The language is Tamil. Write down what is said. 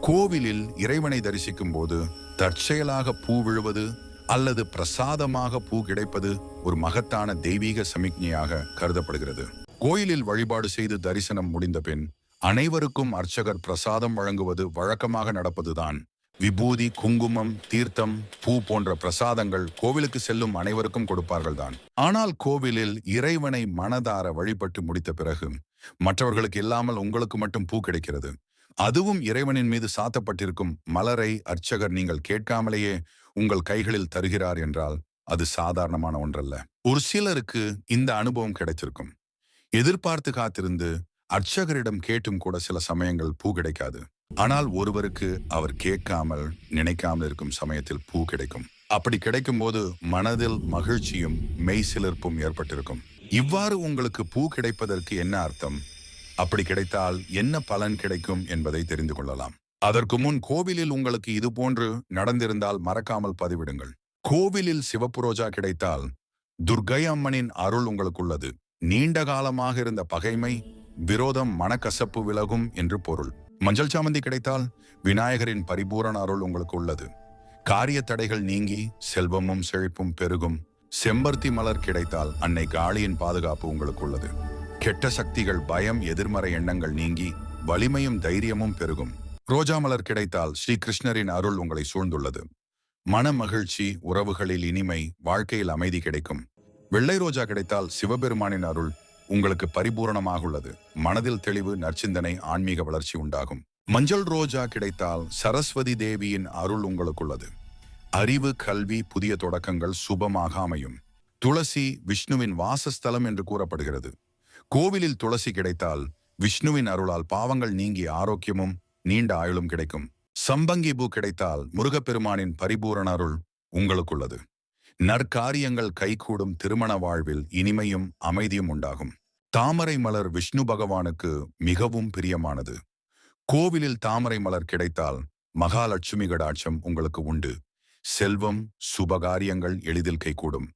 கோவிலில் இறைவனை தரிசிக்கும் போது தற்செயலாக பூ விழுவது அல்லது பிரசாதமாக பூ கிடைப்பது ஒரு மகத்தான தெய்வீக சமிக்ஞையாக கருதப்படுகிறது. கோயிலில் வழிபாடு செய்து தரிசனம் முடிந்த பின் அனைவருக்கும் அர்ச்சகர் பிரசாதம் வழங்குவது வழக்கமாக நடப்பதுதான். விபூதி, குங்குமம், தீர்த்தம், பூ போன்ற பிரசாதங்கள் கோவிலுக்கு செல்லும் அனைவருக்கும் கொடுப்பார்கள் தான். ஆனால் கோவிலில் இறைவனை மனதார வழிபட்டு முடித்த பிறகு மற்றவர்களுக்கு இல்லாமல் உங்களுக்கு மட்டும் பூ கிடைக்கிறது. அதுவும் இறைவனின் மீது சாத்தப்பட்டிருக்கும் மலரை அர்ச்சகர் நீங்கள் கேட்காமலேயே உங்கள் கைகளில் தருகிறார் என்றால் அது சாதாரணமான ஒன்றல்ல. ஒரு சிலருக்கு இந்த அனுபவம் கிடைத்திருக்கும். எதிர்பார்த்து காத்திருந்து அர்ச்சகரிடம் கேட்டும் கூட சில சமயங்கள் பூ கிடைக்காது. ஆனால் ஒருவருக்கு அவர் கேட்காமல் நினைக்காமல் இருக்கும் சமயத்தில் பூ கிடைக்கும். அப்படி கிடைக்கும் போது மனதில் மகிழ்ச்சியும் மெய்சிலிர்ப்பும் ஏற்பட்டிருக்கும். இவ்வாறு உங்களுக்கு பூ கிடைப்பதற்கு என்ன அர்த்தம், அப்படி கிடைத்தால் என்ன பலன் கிடைக்கும் என்பதை தெரிந்து கொள்ளலாம். அதற்கு முன் கோவிலில் உங்களுக்கு இது போன்று நடந்திருந்தால் மறக்காமல் பதிவிடுங்கள். கோவிலில் சிவப்பு ரோஜா கிடைத்தால் துர்க்கை அம்மனின் அருள் உங்களுக்கு உள்ளது. நீண்ட காலமாக இருந்த பகைமை, விரோதம், மனக்கசப்பு விலகும் என்று பொருள். மஞ்சள் சாமந்தி கிடைத்தால் விநாயகரின் பரிபூரண அருள் உங்களுக்கு உள்ளது. காரிய தடைகள் நீங்கி செல்வமும் செழிப்பும் பெருகும். செம்பருத்தி மலர் கிடைத்தால் அன்னை காளியின் பாதுகாப்பு உங்களுக்கு உள்ளது. கெட்ட சக்திகள், பயம், எதிர்மறை எண்ணங்கள் நீங்கி வலிமையும் தைரியமும் பெருகும். ரோஜா மலர் கிடைத்தால் ஸ்ரீ கிருஷ்ணரின் அருள் உங்களை சூழ்ந்துள்ளது. மன மகிழ்ச்சி, உறவுகளில் இனிமை, வாழ்க்கையில் அமைதி கிடைக்கும். வெள்ளை ரோஜா கிடைத்தால் சிவபெருமானின் அருள் உங்களுக்கு பரிபூரணமாக உள்ளது. மனதில் தெளிவு, நற்சிந்தனை, ஆன்மீக வளர்ச்சி உண்டாகும். மஞ்சள் ரோஜா கிடைத்தால் சரஸ்வதி தேவியின் அருள் உங்களுக்குள்ளது. அறிவு, கல்வி, புதிய தொடக்கங்கள் சுபமாக அமையும். துளசி விஷ்ணுவின் வாசஸ்தலம் என்று கூறப்படுகிறது. கோவிலில் துளசி கிடைத்தால் விஷ்ணுவின் அருளால் பாவங்கள் நீங்கி ஆரோக்கியமும் நீண்ட ஆயுளும் கிடைக்கும். சம்பங்கி பூ கிடைத்தால் முருகப்பெருமானின் பரிபூரண அருள் உங்களுக்குள்ளது. நற்காரியங்கள் கைகூடும். திருமண வாழ்வில் இனிமையும் அமைதியும் உண்டாகும். தாமரை மலர் விஷ்ணு பகவானுக்கு மிகவும் பிரியமானது. கோவிலில் தாமரை மலர் கிடைத்தால் மகாலட்சுமி கடாட்சம் உங்களுக்கு உண்டு. செல்வம், சுபகாரியங்கள் எளிதில் கைகூடும்.